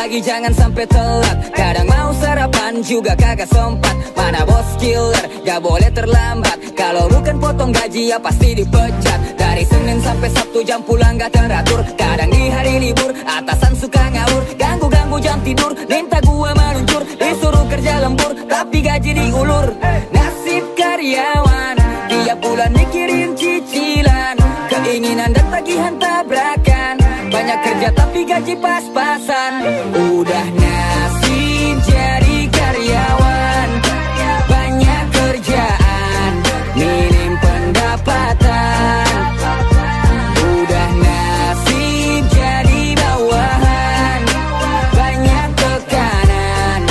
pagi jangan sampai telat. Kadang mau sarapan juga kagak sempat. Mana bos killer, gak boleh terlambat. Kalau bukan potong gaji ya pasti dipecat. Dari Senin sampai Sabtu jam pulang gak teratur. Kadang di hari libur atasan suka ngawur. Ganggu-ganggu jam tidur, minta gua meluncur. Disuruh kerja lembur tapi gaji diulur. Nasib karyawan tiap bulan mikirin cicilan. Keinginan dan tagihan tabrakan. Banyak kerja tapi gaji pas-pasan. Udah nasib jadi karyawan. Banyak kerjaan, minim pendapatan. Udah nasib jadi bawahan. Banyak tekanan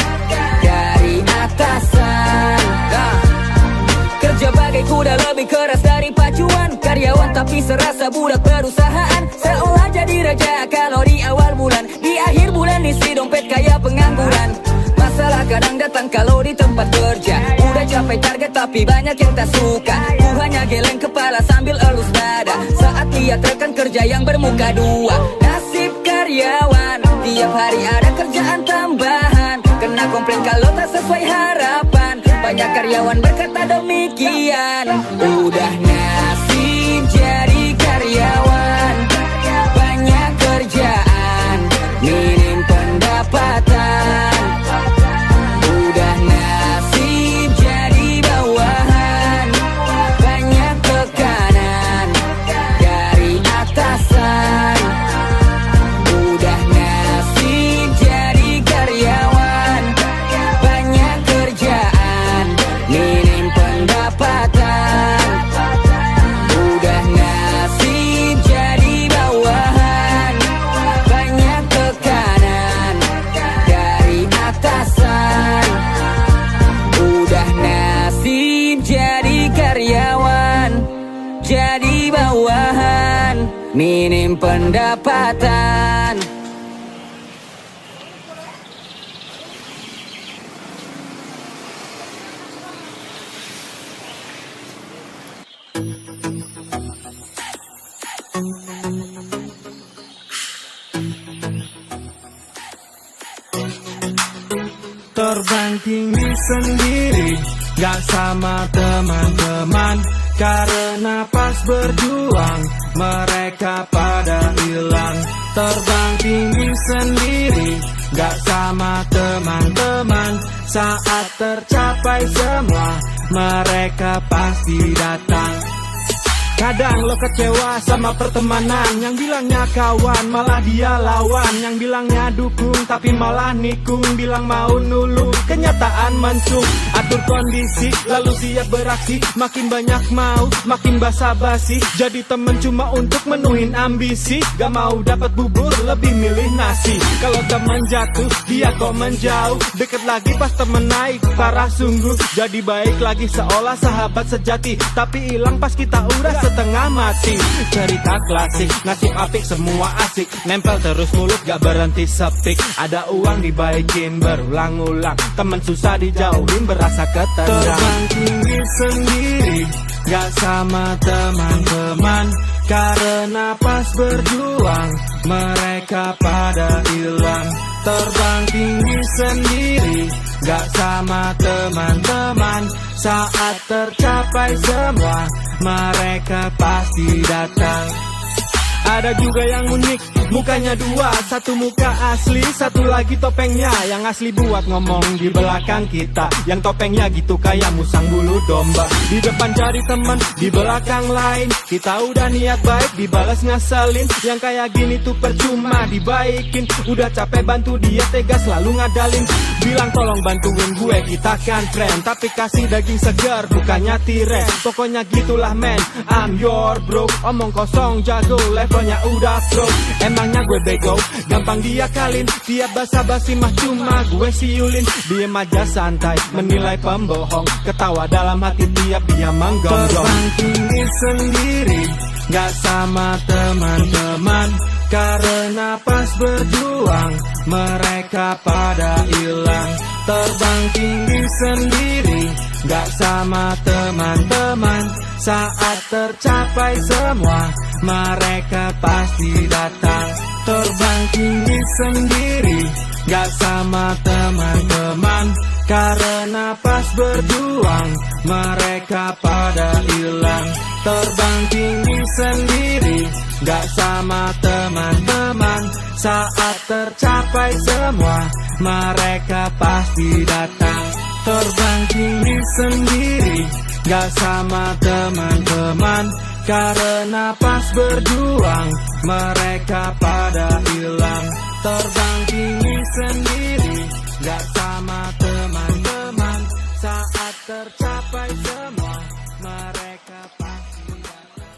dari atasan. Kerja bagai kuda lebih keras dari pacuan. Karyawan tapi serasa budak perusahaan. Seolah jadi raja kalau di awal bulan. Di akhir bulan isi dompet kayak pengangguran. Masalah kadang datang kalau di tempat kerja. Udah capai target tapi banyak yang tak suka. Ku hanya geleng kepala sambil elus dada saat lihat rekan kerja yang bermuka dua. Nasib karyawan, tiap hari ada kerjaan tambahan. Kena komplain kalau tak sesuai harapan. Banyak karyawan berkata demikian. Udah nasib jadi karyawan. Banyak kerjaan, minim pendapatan. Udah nasib jadi bawahan. Banyak tekanan dari atasan. Udah nasib jadi karyawan. Banyak kerjaan, minim pendapatan. Udah nasib jadi bawahan. Banyak tekanan dari atasan. Udah nasib jadi karyawan, jadi bawahan, minim pendapatan. Terbang tinggi sendiri, gak sama teman-teman. Karena pas berjuang, mereka pada hilang. Terbang tinggi sendiri, gak sama teman-teman. Saat tercapai semua, mereka pasti datang. Kadang lo kecewa sama pertemanan. Yang bilangnya kawan malah dia lawan. Yang bilangnya dukung tapi malah nikung. Bilang mau nulung, kenyataan mensung. Atur kondisi lalu siap beraksi. Makin banyak mau, makin basa-basi. Jadi temen cuma untuk menuhin ambisi. Gak mau dapat bubur, lebih milih nasi. Kalau temen jatuh, dia kok menjauh. Deket lagi pas temen naik, parah sungguh. Jadi baik lagi seolah sahabat sejati. Tapi hilang pas kita udah setengah mati. Cerita klasik, nasib apik semua asik. Nempel terus mulut gak berhenti sepik. Ada uang dibaikin berulang-ulang. Temen susah dijauhin berasa ketendang. Terbang tinggi sendiri, gak sama teman-teman. Karena pas berjuang, mereka pada hilang. Terbang tinggi sendiri, gak sama teman-teman. Saat tercapai semua, mereka pasti datang. Ada juga yang unik, mukanya dua. Satu muka asli, satu lagi topengnya. Yang asli buat ngomong di belakang kita. Yang topengnya gitu kayak musang bulu domba. Di depan cari teman, di belakang lain. Kita udah niat baik, dibalas ngaselin. Yang kayak gini tuh percuma dibaikin. Udah capek bantu dia tegas selalu ngadalin. Bilang tolong bantuin gue, kita kan friend. Tapi kasih daging segar, bukannya tiren. Pokoknya gitulah men, I'm your bro. Omong kosong jago, levelnya udah pro. Emangnya gue bego, gampang diakalin. Tiap basa-basi mah cuma gue siulin. Diem aja santai, menilai pembohong. Ketawa dalam hati tiap dia menggonggong. Terbang tinggi sendiri, gak sama teman-teman. Karena pas berjuang, mereka pada hilang. Terbang tinggi sendiri, gak sama teman-teman. Saat tercapai semua, mereka pasti datang. Terbang tinggi sendiri, gak sama teman-teman. Karena pas berjuang mereka pada hilang. Terbang tinggi sendiri, gak sama teman-teman. Saat tercapai semua mereka pasti datang. Terbang tinggi sendiri, gak sama teman-teman. Karena pas berjuang mereka pada hilang. Terbang tinggi sendiri, gak sama teman-teman. Saat tercapai semua mereka pasti datang.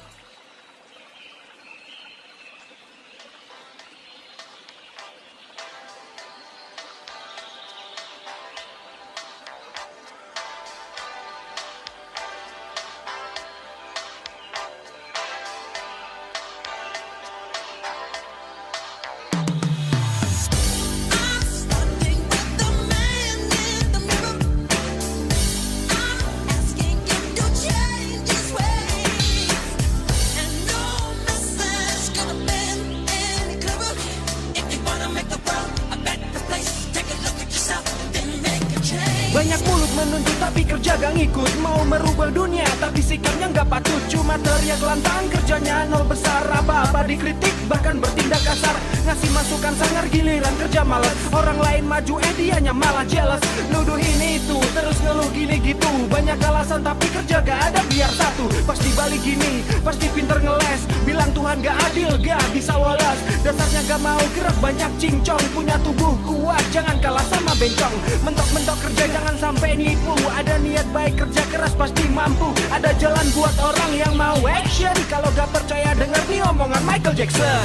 Banyak mulut menuntut tapi kerja gak ngikut. Mau merubah dunia tapi sikapnya gak patut. Cuma teriak lantang, kerjanya nol besar. Apa-apa dikritik bahkan bertindak kasar. Ngasih masukan sangar, giliran kerja malas. Orang lain maju dianya malah jealous. Nuduh ini itu, terus ngeluh gini gitu. Banyak alasan tapi kerja gak ada biar satu. Pasti balik gini, pasti pinter ngeles. Bilang Tuhan gak adil, gak bisa walas. Dasarnya gak mau gerak, banyak cincong. Punya tubuh kuat, jangan kalah sama bencong. Mentok-mentok kerja jangan sampai nipu. Ada niat baik, kerja keras pasti mampu. Ada jalan buat orang yang mau action. Kalau gak percaya denger nih omongan Michael Jackson.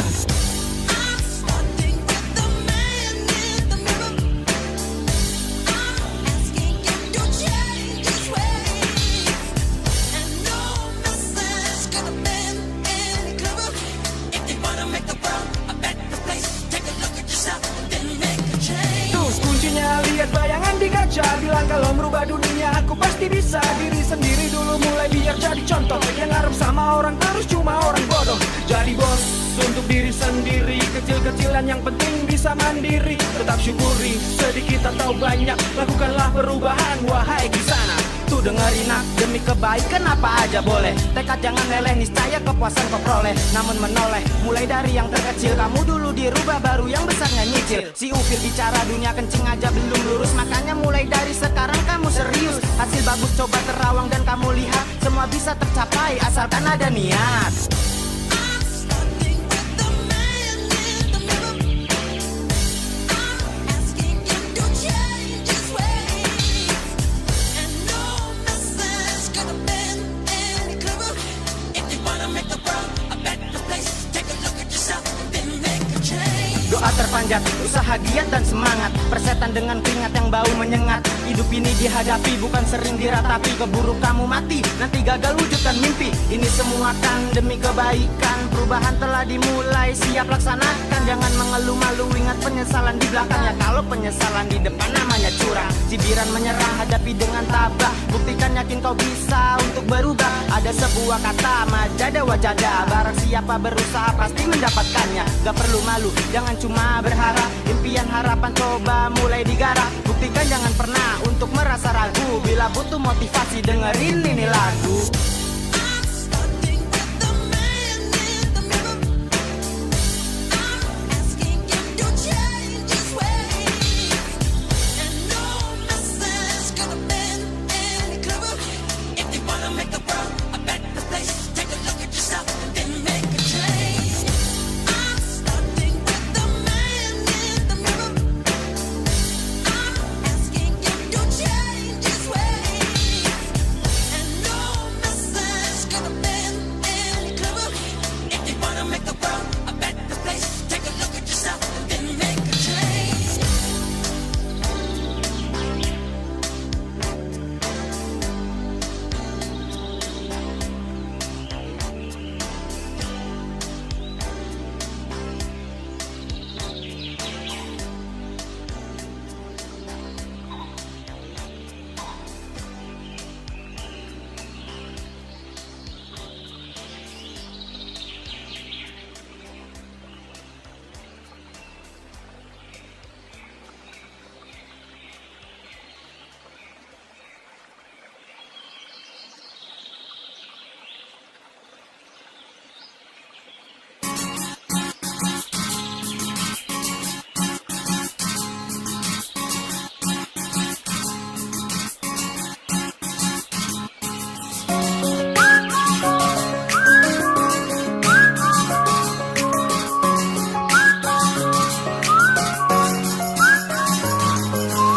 Lihat bayangan di kaca, bilang kalau merubah dunia aku pasti bisa. Diri sendiri dulu mulai biar jadi contoh. Yang ngarep sama orang terus cuma orang bodoh. Jadi bos untuk diri sendiri, kecil-kecilan yang penting bisa mandiri. Tetap syukuri sedikit atau banyak, lakukanlah perubahan wahai kisana. Tuh dengerin nak, demi kebaikan apa aja boleh. Tekad jangan leleh, niscaya kepuasan kau peroleh. Namun menoleh, mulai dari yang terkecil. Kamu dulu dirubah, baru yang besarnya nyicil. Si Ufir bicara dunia kencing aja belum lurus. Makanya mulai dari sekarang kamu serius. Hasil bagus coba terawang dan kamu lihat. Semua bisa tercapai asalkan ada niat. Doa terpanjat, usaha giat dan semangat. Persetan dengan keringat yang bau menyengat. Hidup ini dihadapi bukan sering diratapi. Keburu kamu mati, nanti gagal wujudkan mimpi. Ini semua kan demi kebaikan. Perubahan telah dimulai, siap laksanakan. Jangan mengeluh malu, ingat penyesalan di belakang. Ya kalau penyesalan di depan namanya curang. Cibiran menyerah, hadapi dengan tabah. Buktikan yakin kau bisa untuk berubah. Ada sebuah kata, majada wajada. Barang siapa berusaha pasti mendapatkannya. Gak perlu malu, jangan cuma berharap. Impian harapan coba mulai digarap. Buktikan jangan pernah untuk merasa ragu. Bila butuh motivasi dengerin ini lagu.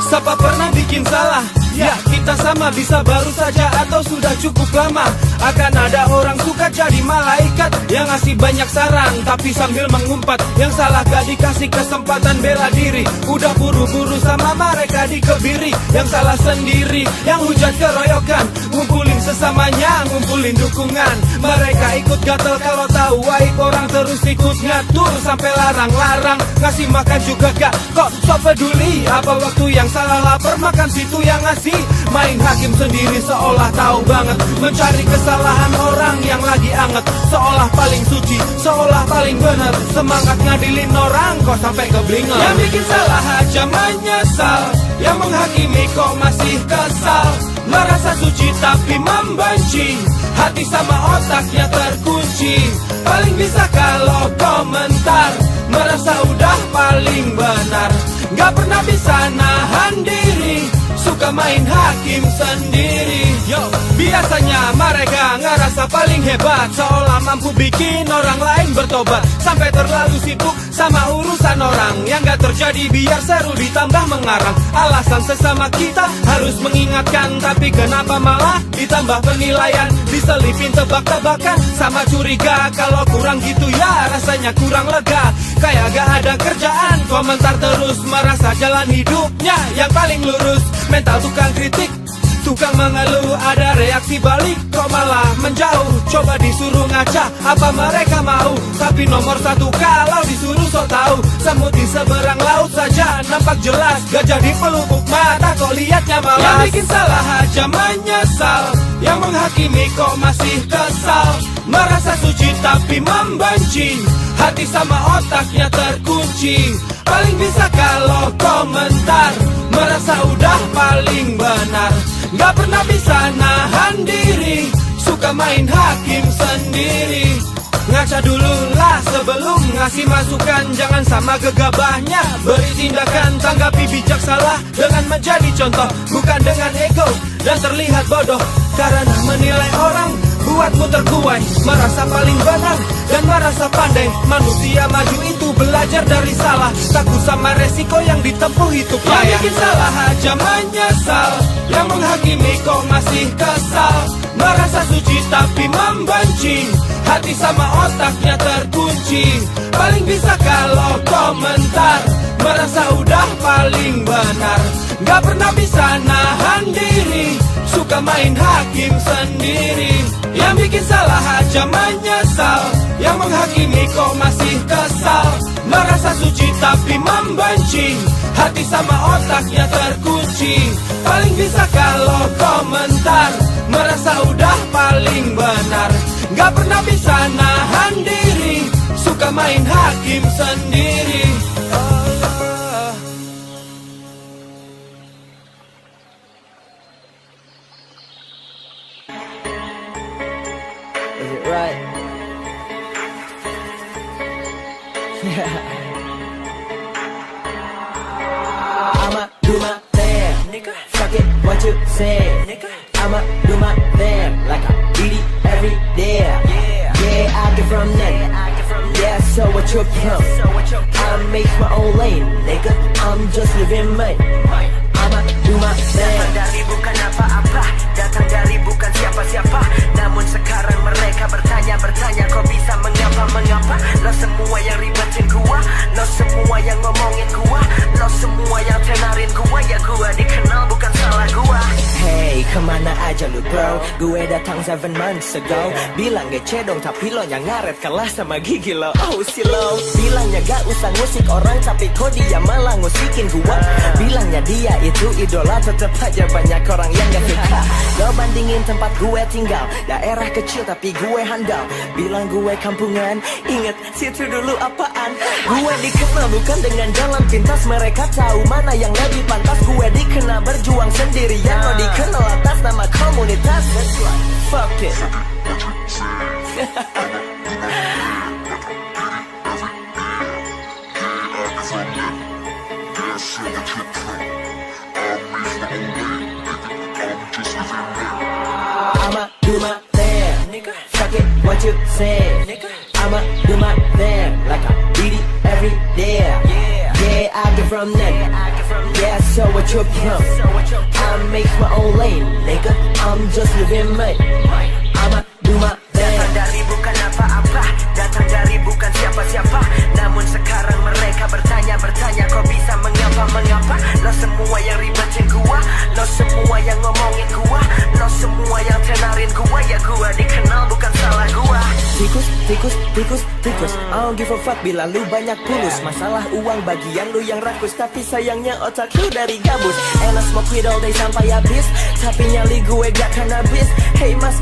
Siapa pernah bikin salah? Ya, kita sama, bisa baru saja atau sudah cukup lama. Akan ada orang suka jadi malaikat yang ngasih banyak saran tapi sambil mengumpat. Yang salah gak dikasih kesempatan bela diri, udah buru-buru sama mereka dikebiri. Yang salah sendiri, yang hujat keroyokan, ngumpulin sesamanya, ngumpulin dukungan. Mereka ikut gatel kalau tahu aib orang, terus ikut ngatur sampai larang-larang. Ngasih makan juga gak, kok sok peduli. Apa waktu yang salah lapar makan situ yang ngasih. Main hakim sendiri seolah tahu banget, mencari kesalahan orang yang lagi anget. Seolah paling suci, seolah paling bener. Semangat ngadilin orang kok sampai keblinger. Yang bikin salah aja menyesal, yang menghakimi kok masih kesal. Merasa suci tapi membenci, hati sama otaknya terkunci. Paling bisa kalau komentar, merasa udah paling benar. Gak pernah bisa nahan diri, suka main hakim sendiri. Yo, biasanya mereka ngerasa paling hebat, seolah mampu bikin orang lain bertobat. Sampai terlalu sibuk sama urusan orang yang gak terjadi, biar seru ditambah mengarang. Alasan sesama kita harus mengingatkan, tapi kenapa malah ditambah penilaian? Diselipin tebak-tebakan sama curiga, kalau kurang gitu ya rasanya kurang lega. Kayak gak ada kerjaan, komentar terus, merasa jalan hidupnya yang paling lurus. Mental tukang kritik, tukang mengeluh, ada reaksi balik kok malah menjauh. Coba disuruh ngaca, apa mereka mau? Tapi nomor satu kalau disuruh so tau. Semut di seberang laut saja nampak jelas, gak jadi pelupuk mata kok liatnya malas. Yang bikin salah aja menyesal, yang menghakimi kok masih kesal. Merasa suci tapi membenci, hati sama otaknya terkunci. Paling bisa kalau komentar, merasa udah paling benar. Gak pernah bisa nahan diri, suka main hakim sendiri. Ngaca dulu lah sebelum ngasih masukan, jangan sama gegabahnya beri tindakan. Tanggapi bijak salah dengan menjadi contoh, bukan dengan ego dan terlihat bodoh. Karena menilai orang buatmu terbuai, merasa paling benar dan merasa pandai. Manusia maju itu belajar dari salah, takut sama resiko yang ditempuh itu payah. Yang bikin salah aja menyesal, yang menghakimi kok masih kesal. Merasa suci tapi membenci, hati sama otaknya terkunci. Paling bisa kalau komentar, merasa udah paling benar. Gak pernah bisa nahan diri, suka main hakim sendiri. Yang bikin salah aja menyesal, yang menghakimi kok masih kesal. Merasa suci tapi membenci, hati sama otaknya terkunci. Paling bisa kalau komentar, merasa udah paling benar. Gak pernah bisa nahan diri, suka main hakim sendiri. Is it right? I'ma do my thing, nigga. Fuck it, what you say, nigga. I'ma do my thing like I beat it every day. Yeah, I get from that. Yeah, so what you come? I make my own lane, nigga. I'm just living mine. I'ma do my thing. Datang dari bukan apa-apa, datang dari bukan siapa-siapa. Namun sekarang mereka bertanya kok bisa mengapa? Lo semua yang ribetin gua, lo semua yang ngomongin gua, lo semua yang tenarin gua. Ya gua dikenal bukan salah gua. Hey, kemana aja lu bro? Gue datang 7 months ago. Bilang gece dong tapi lo yang ngaret kalah sama gigi lo. Oh si lo bilangnya gak usah ngusik orang, tapi kok dia malah ngusikin gua. Bilangnya dia itu idola, tetep aja banyak orang yang gak suka. Lo bandingin tempat gue tinggal, daerah kecil tapi gue handal. Bilang gue kampungan, inget situ dulu apaan. Gue dikenal bukan dengan jalan pintas, mereka tahu mana yang lebih pantas. Gue dikenal berjuang sendirian, lo dikenal atas nama komunitas. Fuck it. I'ma do my thing, nigga. Fuck it, what you say, nigga. I'ma do my thing like I beat it every day. Yeah, I get from that. Yeah, so what you from? I make my own lane, nigga. I'm just living mate. I'ma do my thing. Datang dari bukan apa-apa, datang dari bukan siapa-siapa. Namun sekarang mereka bertanya-bertanya, kok bisa mengapa-mengapa? Lo semua yang ribetin gua, lo semua yang ngomongin gua, lo semua yang tenarin gua. Ya gua dikenal bukan salah gua. Tikus, tikus, tikus, tikus. I don't give a fuck bila lu banyak pulus. Masalah uang bagian lu yang rakus, tapi sayangnya otak lu dari gabus. And I smoke weed all day sampai habis, tapi nyali gue gak kan habis. Hey mas,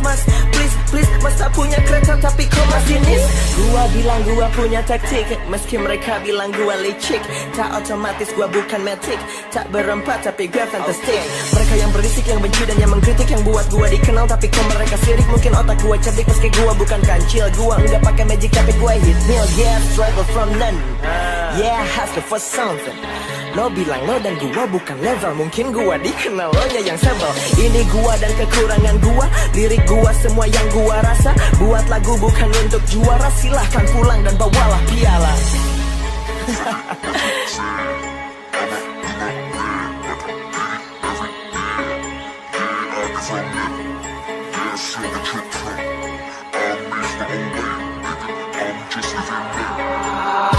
please, please. Masa punya kereta tapi kok masinis? Gua bilang gua punya taktik, meski mereka bilang gua licik. Tak otomatis gua bukan matic, tak berempat tapi gua fantastic. Mereka yang berisik, yang benci dan yang mengkritik, yang buat gua dikenal tapi kok mereka sirik. Mungkin otak gua cerdik meski gua bukan kancil. Gua enggak pakai magic tapi gua hit meal. Yeah, struggle from none. Yeah, hustle for something. Lo bilang lo dan gua bukan level, mungkin gua dikenal lo nya yang sebel. Ini gua dan kekurangan gua, lirik gua semua yang gua rasa. Buat lagu bukan untuk juara, silahkan pulang dan bawalah piala.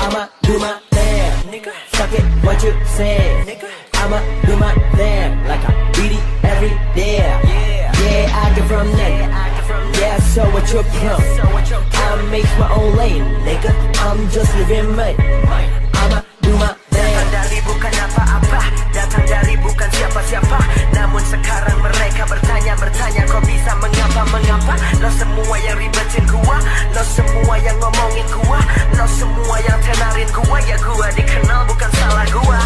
I'ma do my thing, nigga. Fuck it, what you say, nigga. I'ma do my thing like I beat it every day. Yeah, I get from that. Yeah, so what you from? I make my own lane, nigga. I'm just living mate. I'ma do my thing. Datang dari bukan apa-apa, datang dari bukan siapa-siapa. Namun sekarang mereka bertanya-bertanya, kok bisa mengapa-mengapa? Lo semua yang ribetin gua, lo semua yang ngomongin gua, lo semua yang tenarin gua. Ya gua dikenal bukan salah gua.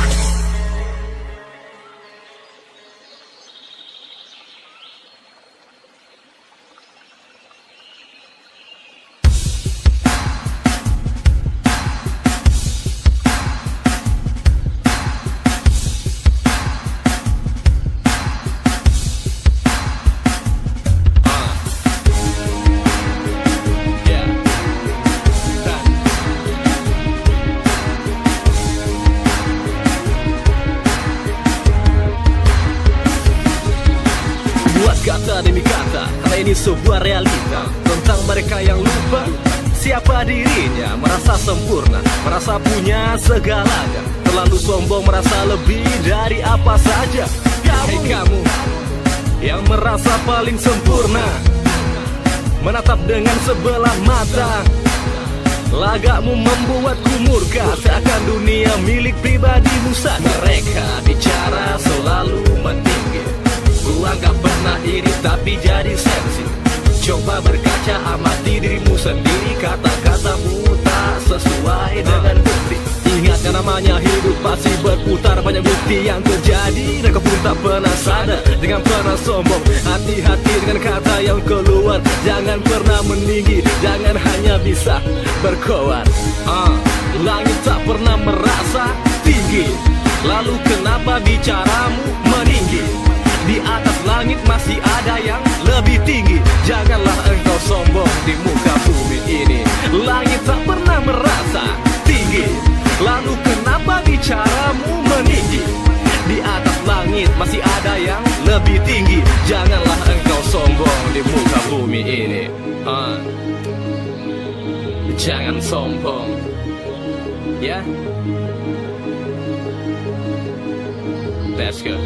Kata demi kata, karena ini sebuah realita tentang mereka yang lupa siapa dirinya, merasa sempurna, merasa punya segalanya, terlalu sombong, merasa lebih dari apa saja. Kamu yang merasa paling sempurna, menatap dengan sebelah mata. Lagamu membuatku murka, seakan dunia milik pribadimu saja. Mereka bicara selalu meninggi, gua gak pernah iri tapi jadi sensi. Coba berkaca, amati dirimu sendiri, kata-katamu tak sesuai dengan bukti. Ingat yang namanya hidup pasti berputar, banyak bukti yang terjadi dan kau pun tak pernah sadar. Jangan pernah sombong, hati-hati dengan kata yang keluar. Jangan pernah meninggi, jangan hanya bisa berkoar. Langit tak pernah merasa tinggi, lalu kenapa bicaramu meninggi? Di atas langit masih ada yang lebih tinggi. Janganlah engkau sombong di muka bumi ini. Langit tak pernah merasa tinggi, lalu kenapa bicaramu meninggi? Di atas langit masih ada yang lebih tinggi. Janganlah engkau sombong di muka bumi ini. Jangan sombong, ya. Let's go.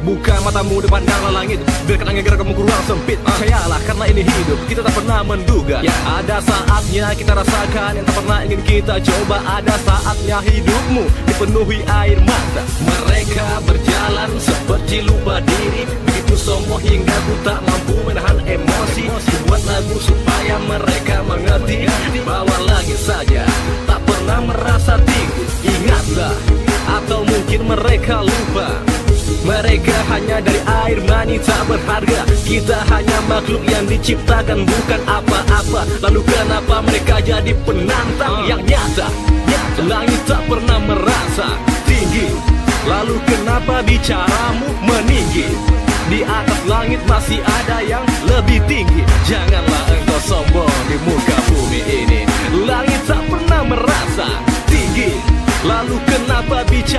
Buka matamu dipandanglah langit, biarkan angin gerak kamu ke ruang sempit. Percayalah karena ini hidup, kita tak pernah menduga. Ada saatnya kita rasakan yang tak pernah ingin kita coba. Ada saatnya hidupmu dipenuhi air mata. Mereka berjalan seperti lupa diri, begitu sombong hingga ku tak mampu menahan emosi. Buat lagu supaya mereka mengerti bahwa langit saja tak pernah merasa tinggi. Ingatlah, atau mungkin mereka lupa, mereka hanya dari air mani tak berharga. Kita hanya makhluk yang diciptakan bukan apa-apa. Lalu kenapa mereka jadi penantang yang nyata? Langit tak pernah merasa tinggi, lalu kenapa bicaramu meninggi? Di atas langit masih ada yang lebih tinggi. Janganlah engkau sombong di muka bumi ini. Langit tak pernah merasa tinggi, lalu kenapa bicaramu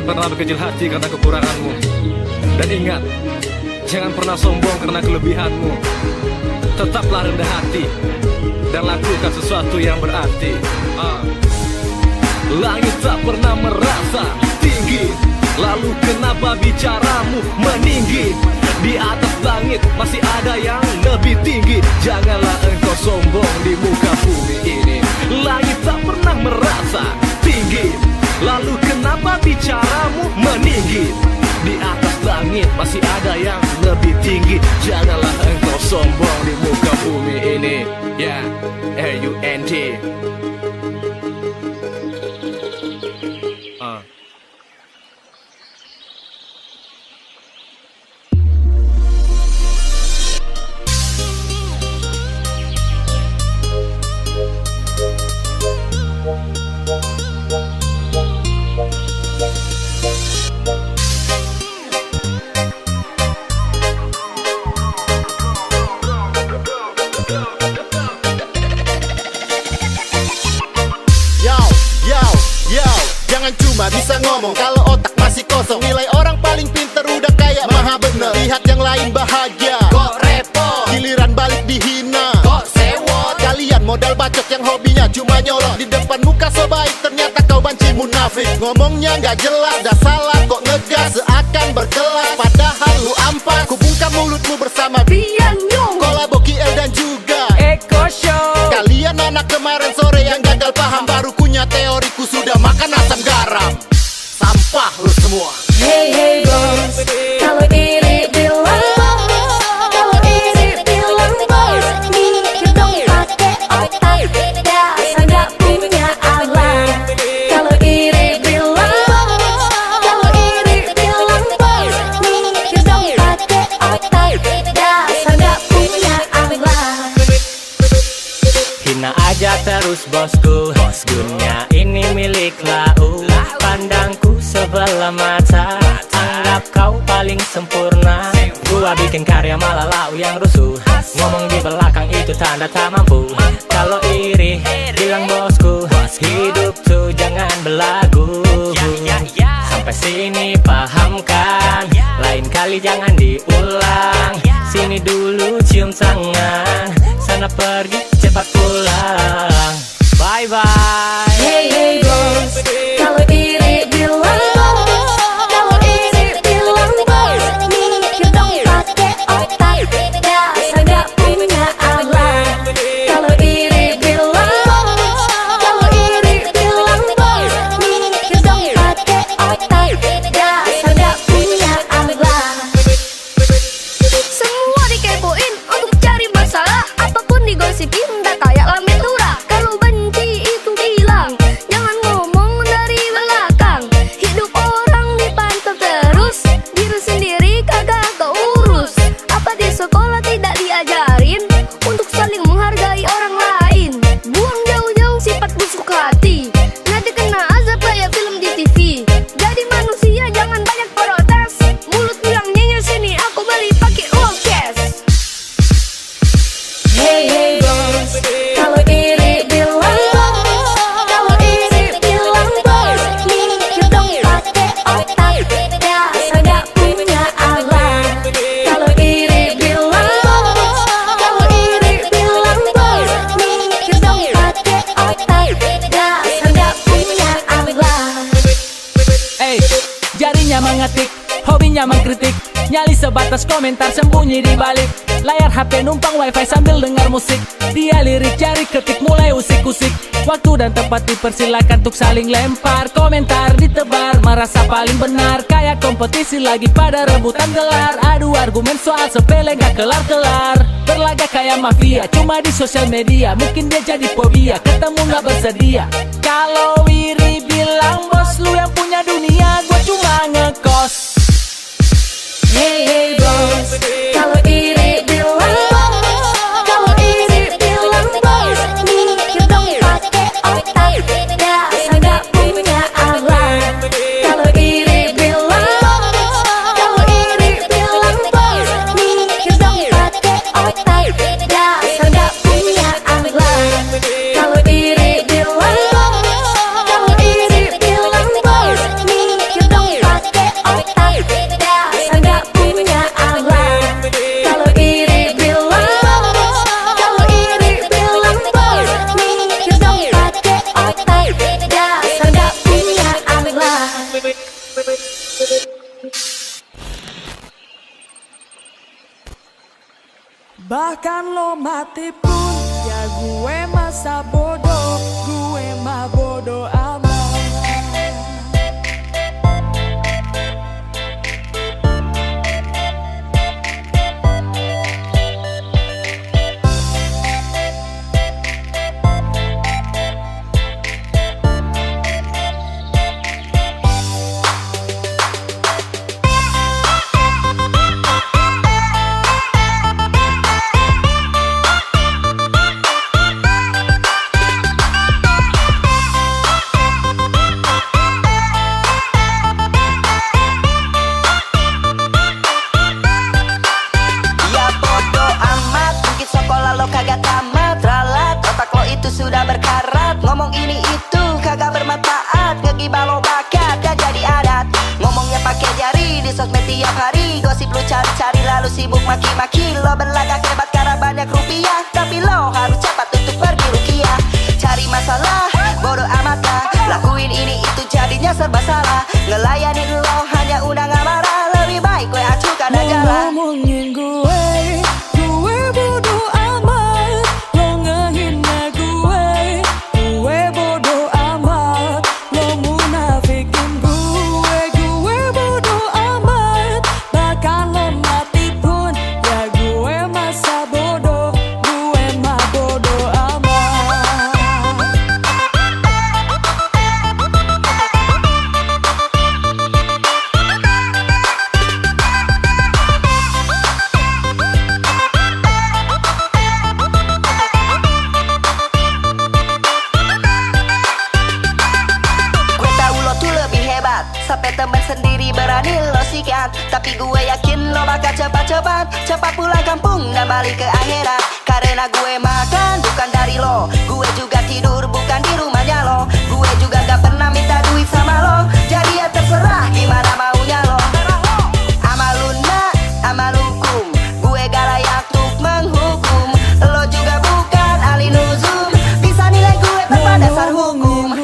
pernah berkecil hati karena kekuranganmu. Dan ingat, jangan pernah sombong karena kelebihanmu. Tetaplah rendah hati dan lakukan sesuatu yang berarti. Langit tak pernah merasa tinggi, lalu kenapa bicaramu meninggi? Di atas langit masih ada yang lebih tinggi. Janganlah engkau sombong di muka bumi ini. Langit tak pernah merasa tinggi, lalu kenapa bicaramu meninggi? Di atas langit masih ada yang lebih tinggi. Janganlah engkau sombong di muka bumi ini. Ya, R-U-N-D. Jangan cuma bisa ngomong kalau otak masih kosong. Nilai orang paling pinter udah kayak maha bener. Lihat yang lain bahagia, kok repot. Giliran balik dihina, kok sewot. Kalian modal bacot yang hobinya cuma nyolot. Di depan muka so baik ternyata kau banci munafik. Ngomongnya nggak jelas, dah salah kok ngegas. Seakan berkelas padahal lu ampas. Ku bungkam mulutmu bersama Bian Yung, kolabo KL dan juga Eko Show. Kalian anak kemarin sore yang gagal paham. Baru punya teoriku sudah makan asam garam. Sampah lu semua. Hey hey bos, kalau iri bilang bos, kalau iri bilang bos, mikir dong pakai otak, dasar gak punya akhlak. Kalau iri bilang bos, kalau iri bilang bos, mikir dong pakai otak, dasar gak punya akhlak. Hina aja terus bosku, dunia ini milik lau. Pandangku sebelah mata, anggap kau paling sempurna. Gua bikin karya malah lau yang rusuh. Ngomong di belakang itu tanda tak mampu. Kalau iri bilang bosku, hidup tuh jangan belagu. Sampai sini paham kan? Lain kali jangan diulang. Sini dulu cium tangan, sana pergi cepat pulang. Bye bye. Hey hey bos, kalau iri bilang bos, kalau iri bilang bos, mikir dong pakai otak, dasar gak punya akhlak. Kalau iri bilang bos, kalau iri bilang bos, mikir dong pakai otak, dasar gak punya akhlak. Semua dikepoin untuk cari masalah, apapun digosipin udah kayak lamin turah. Kalau benci itu bilang, jangan ngomong dari belakang. Hidup orang dipantau terus, diri sendiri kagak keurus. Apa di sekolah tidak diajarin untuk saling menghargai orang lain? Buang jauh-jauh sifat busuk hati, nanti kena azab kayak film di TV. Jadi manusia jangan banyak protes, mulut bilang nyenyel sini aku beli pakai uang cash. Hey hey bos, kalau iri bilang bos, kalau iri bilang bos, mikir dong pakai otak, dasar gak punya akhlak. Kalau iri bilang bos, kalau iri bilang bos, mikir dong pakai otak, dasar gak punya akhlak. Jarinya mengetik, hobinya mengkritik, nyali sebatas komentar sembunyi di balik layar HP, numpang wifi sambil dengar musik. Dia lirik jari ketik mulai usik-usik. Waktu dan tempat dipersilakan untuk saling lempar komentar, ditebar merasa paling benar. Kayak kompetisi lagi pada rebutan gelar, adu argumen soal sepele gak kelar-kelar. Berlaga kayak mafia cuma di sosial media, mungkin dia jadi fobia ketemu gak bersedia. Kalau iri bilang bos, lu yang punya dunia, gua cuma ngekos. Hey hey bos, kalau iri bilang bos, kalau iri bilang bos, mikir dong pakai otak, dasar gak punya akhlak. Kalau iri bilang bos, kalau iri bilang bos, mikir dong pakai otak, dasar gak punya akhlak. Kalau iri bilang bos, kalau iri bilang bos, mikir dong Bahkan lo mati pun ya gue masa bodoh, gue mah bodoh amat. Kagak tamat, ralat, otak lo itu sudah berkarat. Ngomong ini itu kagak bermanfaat, ngegibah lo bakat, gak jadi adat. Ngomongnya pakai jari, di sosmed tiap hari. Gosip lu cari-cari lalu sibuk maki-maki. Lo berlagak hebat karena banyak rupiah, tapi lo harus cepat untuk pergi rukiah. Cari masalah, bodoh amat lah. Lakuin ini itu jadinya serba salah. Ngelayanin lo hanya undang amarah. Lebih baik gue acukan aja lah. Ngomongin gue bodoh amat. Lo ngehina gue bodoh amat. Lo munafikin gue bodoh amat. Bahkan lo mati pun ya gue masa bodoh, gue mah bodoh amat. Sampai temen sendiri berani lo sikat. Tapi gue yakin lo bakal cepat pulang kampung dan balik ke akhirat. Karena gue makan bukan dari lo, gue juga tidur bukan di rumahnya lo. Gue juga gak pernah minta duit sama lo. Jadi ya terserah gimana maunya lo. Amal lunak, amal hukum, gue gak layak untuk menghukum. Lo juga bukan ahli nuzum, bisa nilai gue tanpa dasar hukum.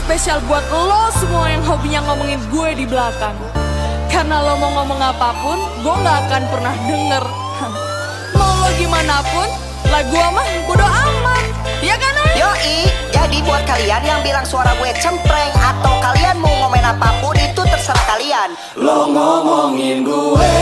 Spesial buat lo semua yang hobinya ngomongin gue di belakang. Karena lo mau ngomong apapun, gue gak akan pernah denger. Mau lo gimana pun, lah gue mah bodo amat. Ya kan? Yoi, jadi buat kalian yang bilang suara gue cempreng atau kalian mau ngomongin apapun, itu terserah kalian. Lo ngomongin gue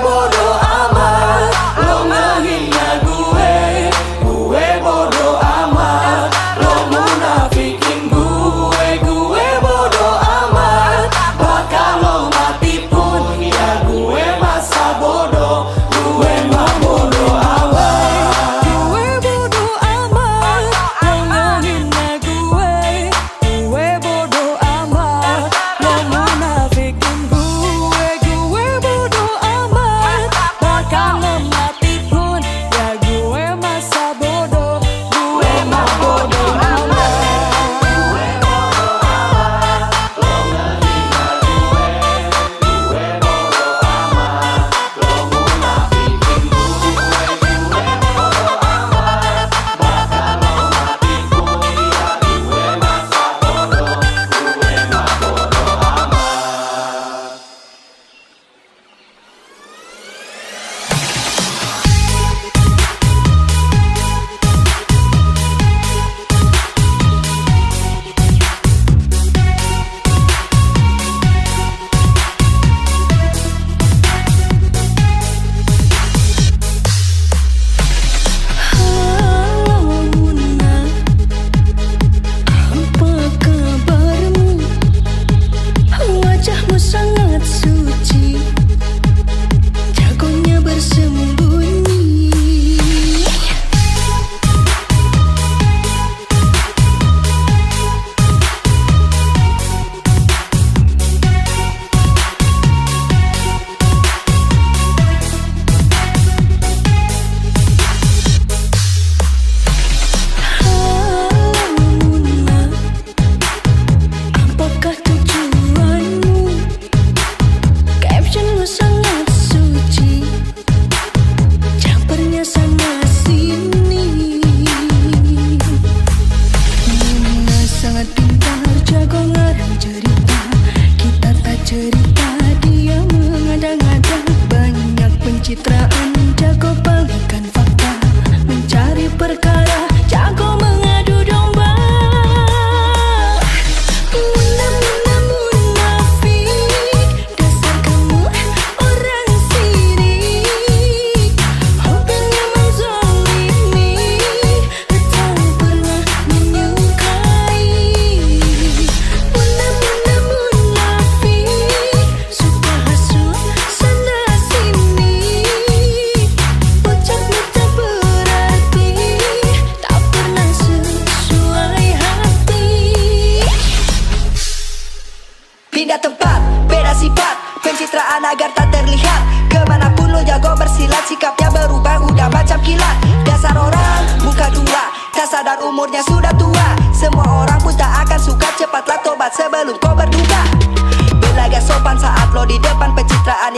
bodo amat. Lo ngehina gue bodo amat. Lo munafikin gue bodo amat. Bahkan lo mati pun ya gue masa bodoh, gue mah bodo amat. Gue bodo amat. Lo ngehina gue bodo amat. Lo munafikin gue bodo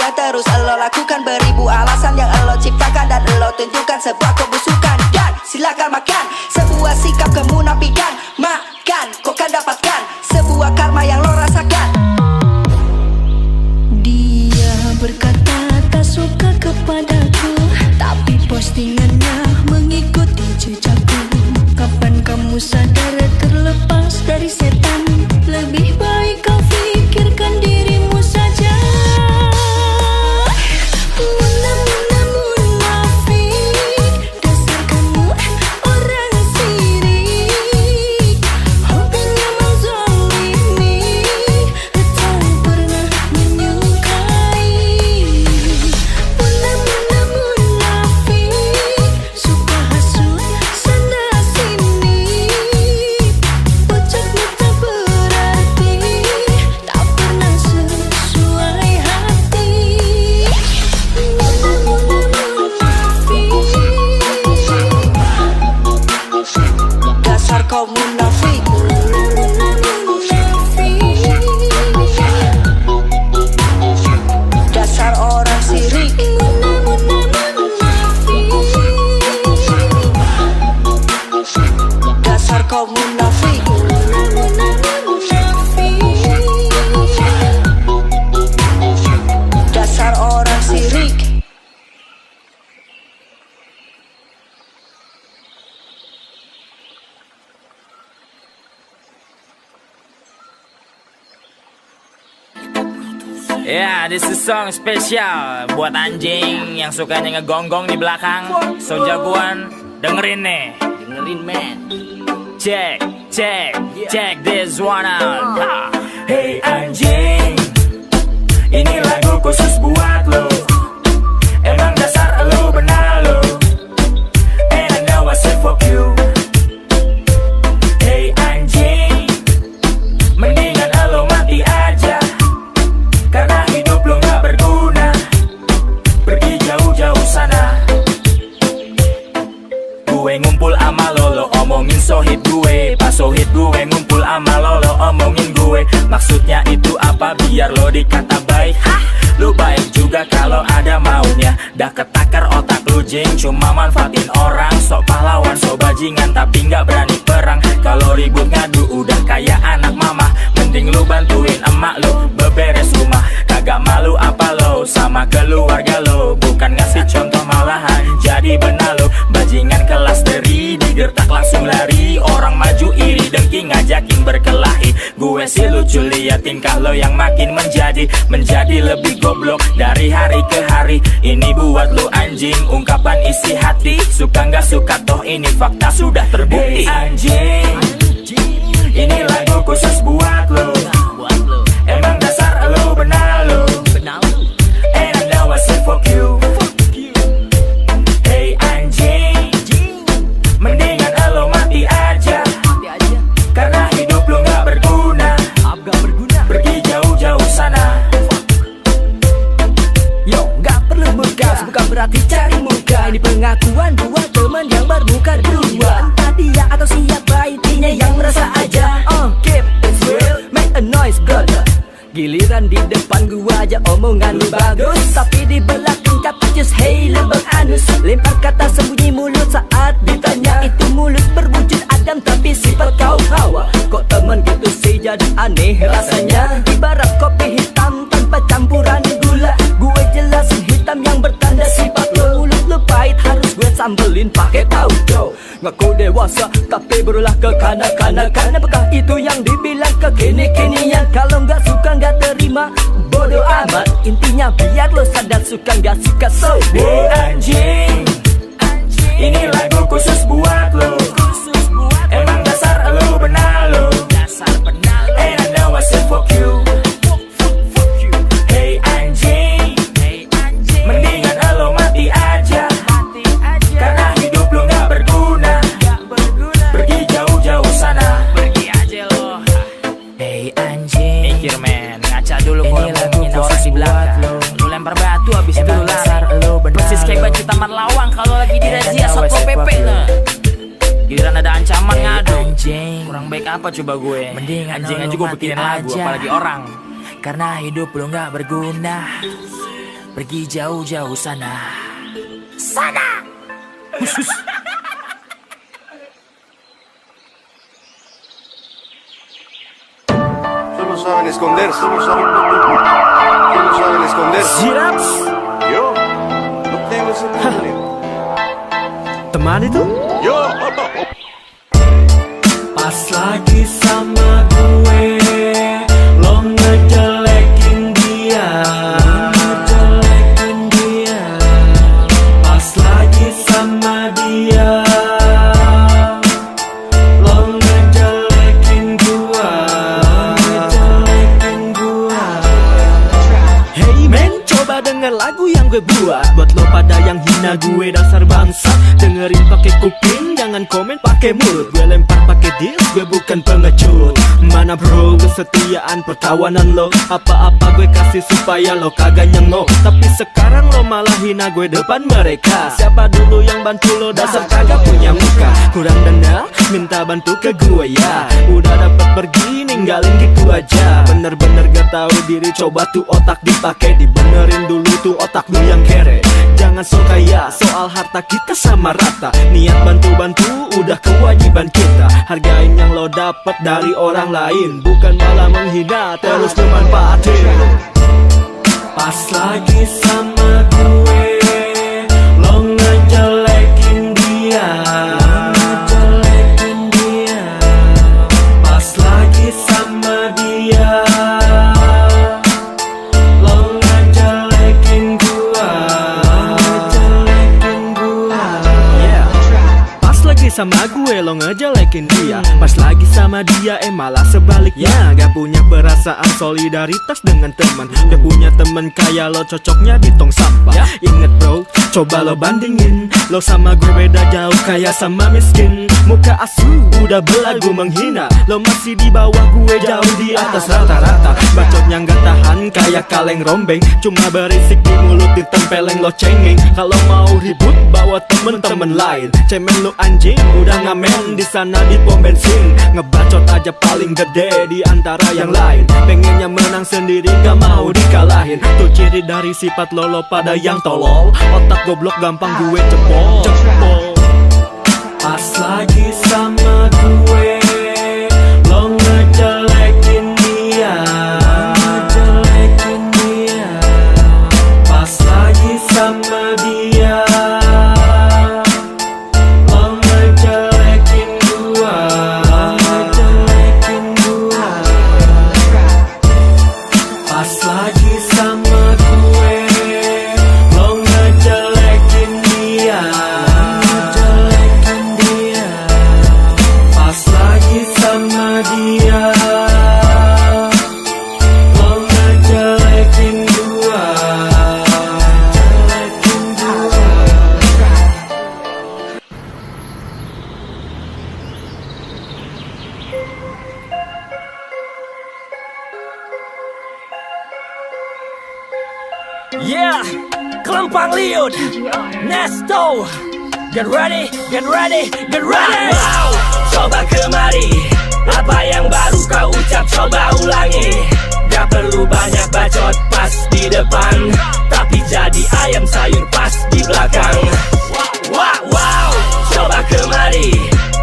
yang terus lo lakukan, beribu alasan yang lo ciptakan dan lo tunjukkan sebuah kebusukan. Dan silakan makan sebuah sikap kemunafikan. Makan, kau kan dapatkan sebuah karma yang lo rasakan. Dia berkata tak suka kepadaku, tapi postingannya mengikuti jejakku. Kapan kamu sadar terlepas dari setan? Lebih baik kau pikirkan dirimu saja. Munafik, dasar kamu orang sirik. Hobinya menzalimi, tak pernah menyukai. Munafik, suka hasut sana sini. Pucuknya tak berarti, tak pernah sesuai hati. Dasar kau munafik. Dasar orang sirik. Dasar kau munafik. Dasar orang sirik. Ya, this is song spesial buat anjing yang sukanya ngegonggong di belakang. So jagoan, dengerin nih. Dengerin man. Check this one out. Hey anjing, ini lagu khusus buat lo. Emang dasar lo benar lo. And I know I said fuck you. Hey anjing, mendingan lo mati aja, karena hidup lo gak berguna. Pergi jauh-jauh sana. Gue ngumpul ama lo omongin sohib gue. Pas sohib gue ngumpul ama lo omongin gue. Maksudnya itu apa biar lo dikata baik? Hah? Lu baik juga kalau ada maunya. Dah ketakar otak lu jing, cuma manfaatin orang. Sok pahlawan, sok bajingan tapi gak berani perang. Kalau ribut ngadu udah kayak anak mama. Mending lu bantuin emak lu beberes rumah. Kagak malu apa lo sama keluarga lo? Bukan ngasih contoh malahan jadi benar lo. Bajingan kelas teri digertak langsung lari. Orang maju iri dengki ngajakin berkelahi. Gue sih lucu liat tingkah lo yang makin menjadi lebih goblok dari hari ke hari. Ini buat lo anjing, ungkapan isi hati. Suka gak suka toh ini fakta sudah terbukti. Hey anjing, ini lagu khusus buat lo. Emang dasar lo benar lo. And I know I said fuck you. Hey anjing, mendingan lo mati aja, karena hidup lo gak berguna. Pergi jauh-jauh sana. Yo, gak perlu bekas, bukan berarti cari muka. Ini pengakuan dua teman yang bermuka dua. Entah dia atau siapa, intinya yang merasa aja. Keep it real, make a noise brother. Giliran di depan gua aja omongan lu bagus, tapi di belakang kata just hey lebang anus. Lempar kata sembunyi mulut saat ditanya. Itu mulut berwujud Adam tapi sifat kau Hawa. Kok teman gitu sih jadi aneh rasanya. Ibarat kopi hitam tanpa campuran gula. Gue jelasin hitam yang bertanda sifat lo. Mulut lu pahit harus gue sambelin pakai tauco. Ngaku dewasa tapi berulah kekanak-kanakan. Apakah itu yang dibilang kekini-kinian? Kalau nggak suka nggak terima, bodoh amat. Intinya biar lo sadar suka nggak suka so. Hey anjing, ini lagu khusus buat lo. Emang dasar lo benar lo. And I know I said fuck you. Hey anjing, mendingan lo mati aja, karena hidup lo gak berguna. Pergi jauh-jauh sana. Pergi aja lo. Hey anjing, Mikir men, ngaca dulu ini kalau lagu ngomongin orang di khusus belakang. buat lo. Lu lempar batu abis itu lu Emang dasar lari. lo benar Persis kayak lo. baju taman lawang kalau lagi dirazia And I know I satpol said pp fuck you. nah. Giliran ada ancaman Hey ngadu. anjing, Kurang baik apa coba gue? mendingan Anjing lo aja gue mati bikinin lagu aja, apalagi orang. karena hidup lo gak berguna. pergi jauh-jauh sana. Sana. Solo saben esconderse. Solo saben esconderse. Ziraps. Yo no tengo ese problema. Teman itu? Yo. Pas lagi sama gue, lo ngejelekin dia. Pas lagi sama dia, lo ngejelekin gua. Hey men, coba denger lagu yang gue buat. Buat lo pada yang hina gue dasar bangsa, dengerin pakai kuping, jangan komen pakai mulut. Gue lempar pakai diss, gue bukan pengecut. Mana bro kesetiaan perkawanan lo? Apa-apa gue kasih supaya lo kagak nyengok. Tapi sekarang lo malah hina gue depan mereka. Siapa dulu yang bantu lo dasar kagak punya muka? Kurang dana, minta bantu ke gue ya. Udah dapet pergi, ninggalin gitu aja. Bener-bener gak tahu diri, coba tuh otak dipakai. Dibenerin dulu tuh otak lu yang kere. Jangan so kaya, soal harta kita sama rata. Niat bantu-bantu udah kewajiban kita. Hargain yang lo dapet dari orang lain, bukan malah menghina terus memanfaatin. Pas lagi sama gue, lo ngejelekin dia. Pas lagi sama dia, lo ngejelekin gua. Pas lagi sama gue lo ngejelekin dia. Pas lagi sama dia malah sebaliknya. Gak punya perasaan solidaritas dengan teman. Gak punya temen kaya lo, cocoknya di tong sampah. Ingat bro, coba lo bandingin. Lo sama gue beda jauh, kaya sama miskin. Muka asu udah belagu menghina, lo masih di bawah gue jauh di atas rata-rata. Bacotnya gak tahan kayak kaleng rombeng, cuma berisik di mulut ditempeleng lo cengeng. Kalau mau ribut bawa temen-temen lain. Cemen lo anjing udah ngamen di sana di pom bensin. Ngebacot aja paling gede di antara yang lain. Pengennya menang sendiri gak mau dikalahin. Tuh ciri dari sifat lo pada yang tolol. Otak goblok gampang gue cepol. Pas lagi sama gue, lo ngejelekin dia. Pas lagi sama dia, lo ngejelekin gua. Pas lagi sama gue, lo ngejelekin dia. Pas lagi sama dia, lo ngejelekin gua. Yeah, Kelempang Liut, Nesto. Get ready, get ready, get ready. Wow, coba kemari. Apa yang baru kau ucap coba ulangi. Gak perlu banyak bacot pas di depan, tapi jadi ayam sayur pas di belakang. Wow, wow, coba kemari.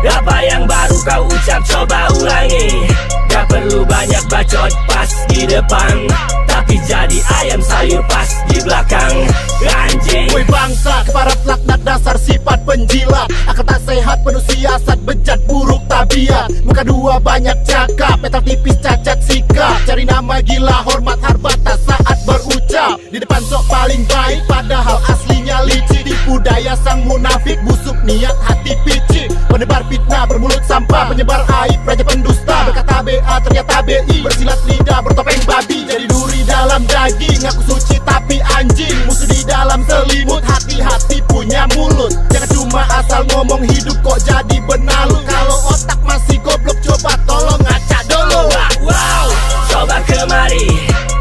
Apa yang baru kau ucap coba ulangi. Gak perlu banyak bacot pas di depan, tapi jadi ayam sayur pas di belakang. Anjing. Woi bangsa, keparat laknat dasar sifat penjilat. Akan tak sehat penuh siasat, bejat buruk tabiat. Muka dua banyak cakap, metal tipis cacat sikap. Cari nama gila, hormat harbata saat berucap. Di depan sok paling baik, padahal aslinya licik. Tipu daya sang munafik, busuk niat hati picik. Penebar fitnah, bermulut sampah, penyebar aib, raja pendusta. Berkata BA ternyata BI, bersilat lidah, bertopeng babi. Jadi duri dalam daging, ngaku suci tapi anjing. Musuh di dalam selimut, hati-hati punya mulut. Jangan cuma asal ngomong, hidup kok jadi benalu. Kalau otak masih goblok, coba tolong ngaca dulu. Wow, coba kemari.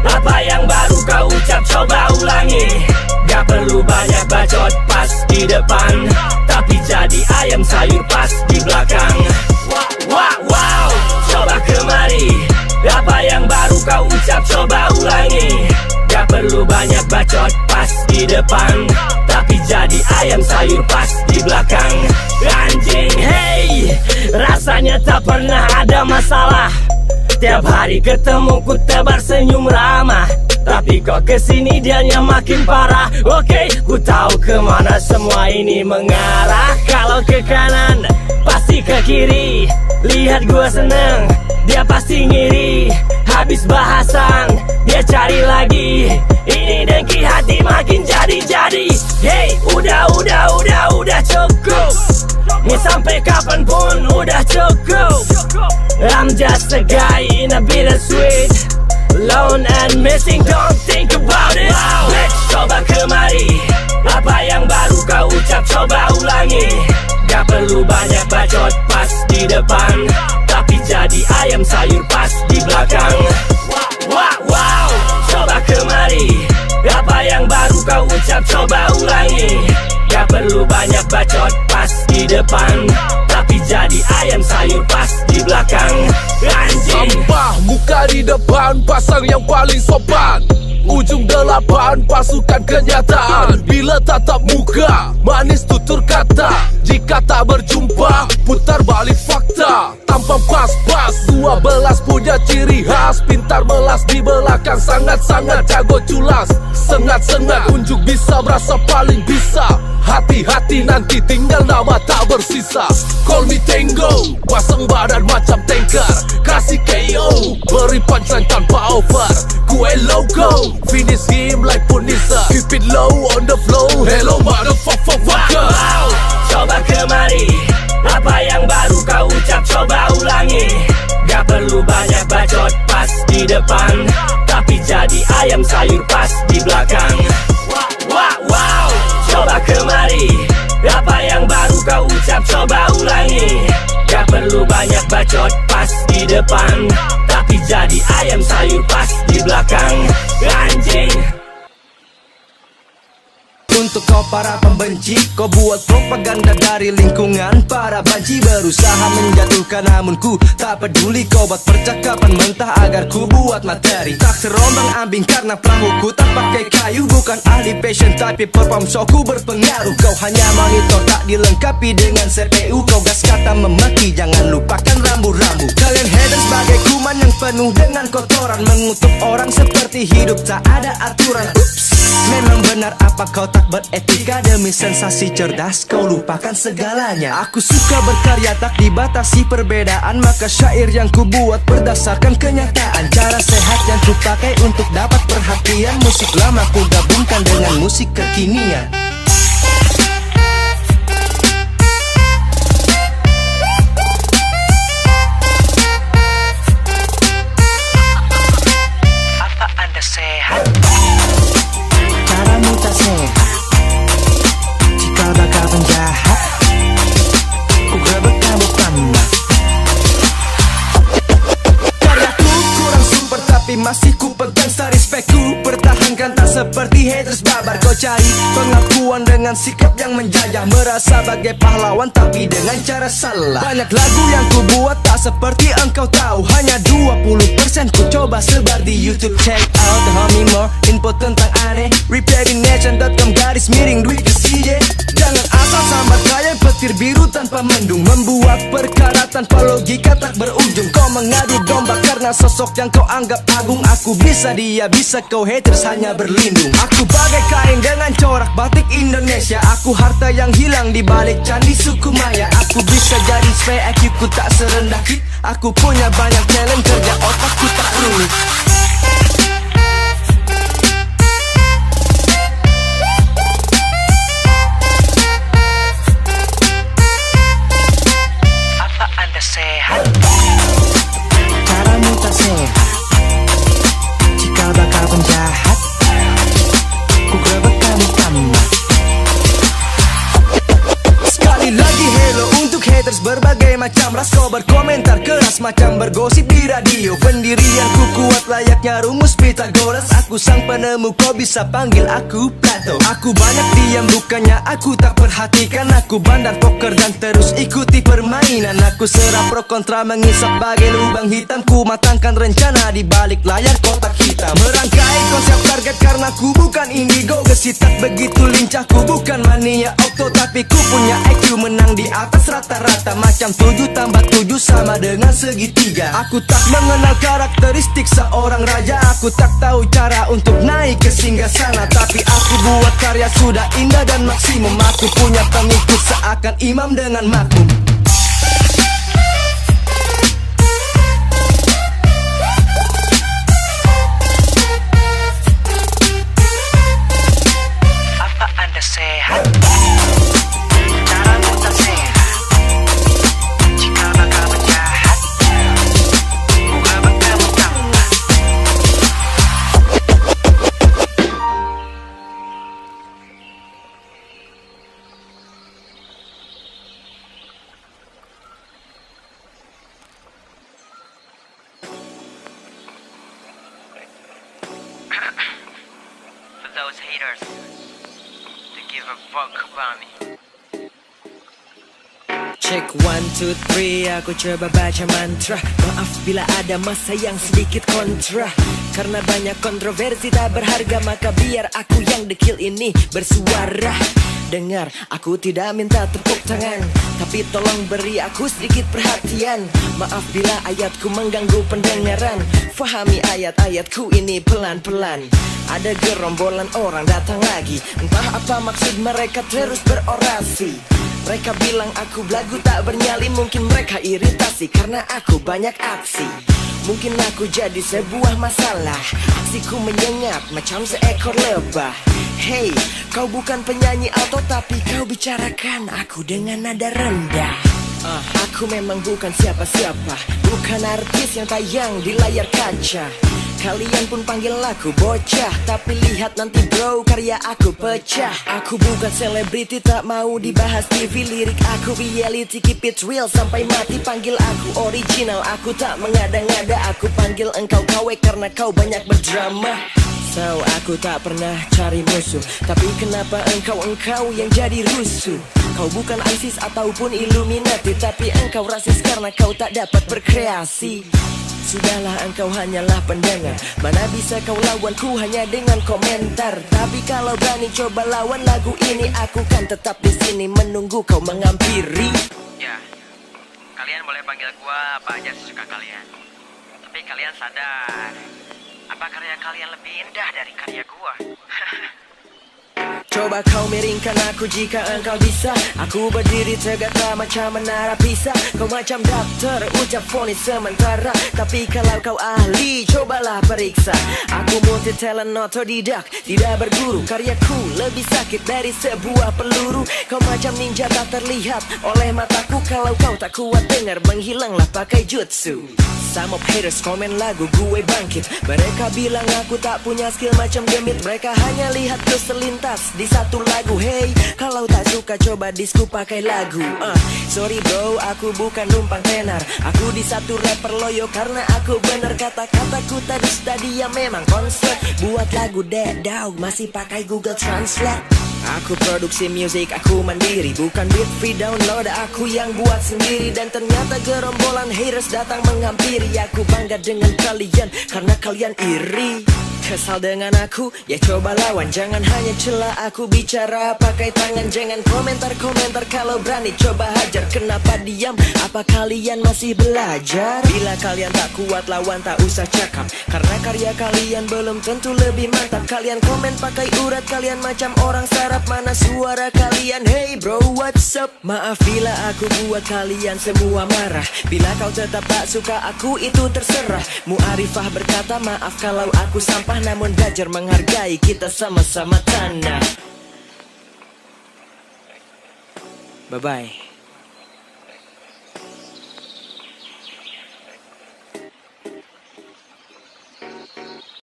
Apa yang baru kau ucap coba ulangi. Gak perlu banyak bacot pas di depan, tapi jadi ayam sayur pas di belakang. Wow, wow, coba kemari. Apa yang baru kau ucap coba ulangi. Gak Gak perlu banyak bacot pas di depan, tapi jadi ayam sayur pas di belakang. Anjing, hey, rasanya tak pernah ada masalah. Tiap hari ketemu ku tebar senyum ramah, tapi kok kesini dianya makin parah. Oke, ku tahu kemana semua ini mengarah. Kalau ke kanan, pasti ke kiri. Lihat gua seneng, dia pasti ngiri. Habis bahasan, dia cari lagi. Ini dengki hati makin jadi-jadi. Hey, udah cukup. Ini sampai kapanpun udah cukup. I'm just a guy in a bittersweet, alone and missing, don't think about it. Let's coba kemari, apa yang baru kau ucap coba ulangi. Gak perlu banyak bacot pas di depan, tapi jadi ayam sayur pas di belakang. Wow, coba kemari, apa yang baru kau ucap coba ulangi. Gak perlu banyak bacot pas di depan, tapi jadi ayam sayur pas di belakang. Anjing, sampah muka di depan, pasang yang paling sopan. Ujung 8 pasukan kenyataan. Bila tatap muka, manis tutur kata. Jika tak berjumpa, putar balik fakta. Tampang pas-pas, 12 punya ciri khas. Pintar melas di belakang, sangat-sangat jago culas. Sengat-sengat, unjuk bisa merasa paling bisa. Hati-hati nanti tinggal nama tak bersisa. Call me Tango, pasang badan macam tanker. Kasih KO, beri punchline tanpa over. Kue logo, finish game like Punisa. Keep it low on the flow, hello motherfucker. wow, coba kemari, apa yang baru kau ucap coba ulangi. Gak perlu banyak bacot pas di depan, tapi jadi ayam sayur pas di belakang. Wow, coba kemari, apa yang baru kau ucap coba ulangi. Gak perlu banyak bacot pas di depan, tapi jadi ayam sayur pas di belakang. Anjing. Untuk kau para pembenci, kau buat propaganda dari lingkungan. Para banci berusaha menjatuhkan, namun ku tak peduli. Kau buat percakapan mentah agar ku buat materi. Tak terombang ambing karena perahuku tak pakai kayu. Bukan ahli fashion tapi perform showku berpengaruh. Kau hanya monitor tak dilengkapi dengan CPU. Kau gas kata memaki, jangan lupakan rambu-rambu. Kalian haters bagai kuman yang penuh dengan kotoran, mengutuk orang seperti hidup tak ada aturan. Ups, memang benar apa kau tak beretika. Demi sensasi cerdas kau lupakan segalanya. Aku suka berkarya tak dibatasi perbedaan, maka syair yang ku buat berdasarkan kenyataan. Cara sehat yang ku pakai untuk dapat perhatian. Musik lama ku gabungkan dengan musik kekinian. Apa Anda sehat? Caramu tak sehat, cikal bakal penjahat. Ku grebek kamu panas. Karyaku kurang super tapi masih ku pegang sari spekku. Pertahankan tak seperti haters babar. Kau cari pengakuan dengan sikap yang menjajah, merasa bagai pahlawan tapi dengan cara salah. Banyak lagu yang ku buat tak seperti engkau tahu. Hanya 20% ku coba sebar di YouTube. Check out the homie more info tentang aneh. Repairination.com garis miring duit ke CJ. Jangan asal sambat kayak petir biru tanpa mendung. Membuat perkara tanpa logika tak berujung. Kau mengadu domba karena sosok yang kau anggap agung. Aku bisa, dia bisa, kau haters hanya berlindung. Aku bagai kain dengan corak batik Indonesia. Aku harta yang hilang di balik candi suku Maya. Aku bisa jadi spy, IQ ku tak serendah kit. Aku punya banyak talent, kerja otakku tak rumit. Apa Anda sehat? Caramu tak sehat, cikal bakal penjahat. Ku grebek kamu panas. Sekali lagi hello untuk haters berbagai macam ras. Kau berkomentar keras macam bergosip di radio. Pendirianku kuat layaknya rumus Pythagoras. Aku sang penemu, kau bisa panggil aku Plato. Aku banyak diam, bukannya aku tak perhatikan. Aku bandar poker dan terus ikuti permainan. Aku serap pro kontra, mengisap bagai lubang hitam. Ku matangkan rencana di balik layar kotak hitam. Merangkai konsep target karena ku bukan indigo. Gesit tak begitu lincah, ku bukan mania auto. Tapi ku punya IQ menang di atas rata-rata. Macam 7 tambah 7 sama dengan segitiga. Aku tak mengenal karakteristik seorang raja. Aku tak tahu cara untuk naik ke singgasana. Tapi aku buat karya sudah indah dan maksimum. Aku punya pengikut seakan imam dengan makmum. Apa Anda sehat? Caramu tak sehat. Jika bakal menjahat, gua bakal tambah. For those haters to give a fuck about me. Check 1, 2, 3, aku coba baca mantra. Maaf bila ada masa yang sedikit kontra. Karena banyak kontroversi tak berharga, maka biar aku yang dekil ini bersuara. Dengar, aku tidak minta tepuk tangan, tapi tolong beri aku sedikit perhatian. Maaf bila ayatku mengganggu pendengaran. Fahami ayat-ayatku ini pelan-pelan. Ada gerombolan orang datang lagi. Entah apa maksud mereka terus berorasi. Mereka bilang aku belagu tak bernyali. Mungkin mereka iritasi karena aku banyak aksi. Mungkin aku jadi sebuah masalah. Aksiku menyengat macam seekor lebah. Hey, kau bukan penyanyi alto, tapi kau bicarakan aku dengan nada rendah. Aku memang bukan siapa-siapa, bukan artis yang tayang di layar kaca. Kalian pun panggil aku bocah, tapi lihat nanti bro, karya aku pecah. Aku bukan selebriti, tak mau dibahas TV. Lirik aku reality, keep it real sampai mati. Panggil aku original, aku tak mengada-ngada. Aku panggil engkau KW karena kau banyak berdrama. So, aku tak pernah cari musuh, tapi kenapa engkau yang jadi rusuh? Kau bukan ISIS ataupun Illuminati, tapi engkau rasis karena kau tak dapat berkreasi. Sudahlah, engkau hanyalah pendengar. Mana bisa kau lawanku hanya dengan komentar. Tapi kalau berani coba lawan lagu ini, aku kan tetap di sini menunggu kau menghampiri. Ya, kalian boleh panggil gua apa aja sesuka kalian. Tapi kalian sadar, apa karya kalian lebih indah dari karya gua? Coba kau miringkan aku jika engkau bisa. Aku berdiri tegak tak macam menara Pisa. Kau macam dokter ucap vonis sementara, tapi kalau kau ahli cobalah periksa. Aku multi talent otodidak, tidak berguru. Karyaku lebih sakit dari sebuah peluru. Kau macam ninja tak terlihat oleh mataku. Kalau kau tak kuat dengar, menghilanglah pakai jutsu. Some of haters komen lagu gue bangkit. Mereka bilang aku tak punya skill macam demit. Mereka hanya lihat ku selintas di satu lagu. Hey, kalau tak suka coba disku pakai lagu. Sorry bro, aku bukan numpang tenar. Aku di satu rapper loyo karena aku bener. Kata-kataku tadi dia memang konsep. Buat lagu Dead Dog masih pakai Google Translate. Aku produksi musik, aku mandiri, bukan beat free download. Aku yang buat sendiri. Dan ternyata gerombolan haters datang menghampiri. Aku bangga dengan kalian karena kalian iri. Kesal dengan aku, ya coba lawan. Jangan hanya celah aku bicara pakai tangan. Jangan komentar-komentar, kalau berani coba hajar. Kenapa diam? Apa kalian masih belajar? Bila kalian tak kuat lawan, tak usah cakap, karena karya kalian belum tentu lebih mantap. Kalian komen pakai urat, kalian macam orang sarap. Mana suara kalian? Hey bro, what's up? Maaf bila aku buat kalian semua marah. Bila kau tetap tak suka aku, itu terserah. Mu'arifah berkata maaf kalau aku sampah, namun belajar menghargai, kita sama-sama tanah. Bye-bye.